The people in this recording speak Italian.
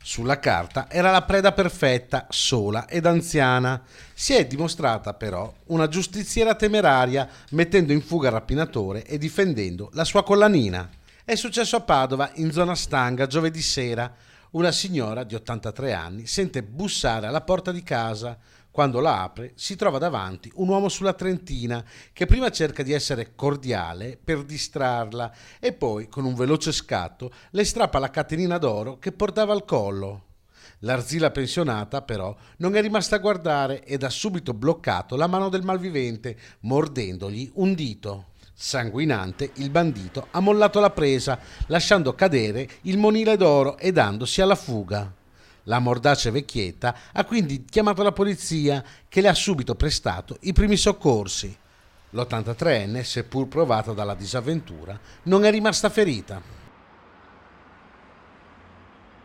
Sulla carta era la preda perfetta, sola ed anziana. Si è dimostrata però una giustiziera temeraria, mettendo in fuga il rapinatore e difendendo la sua collanina. È successo a Padova, in zona Stanga, giovedì sera. Una signora di 83 anni sente bussare alla porta di casa. Quando la apre si trova davanti un uomo sulla trentina che prima cerca di essere cordiale per distrarla e poi con un veloce scatto le strappa la catenina d'oro che portava al collo. L'arzilla pensionata però non è rimasta a guardare ed ha subito bloccato la mano del malvivente mordendogli un dito. Sanguinante, il bandito ha mollato la presa, lasciando cadere il monile d'oro e dandosi alla fuga. La mordace vecchietta ha quindi chiamato la polizia, che le ha subito prestato i primi soccorsi. L'83enne, seppur provata dalla disavventura, non è rimasta ferita.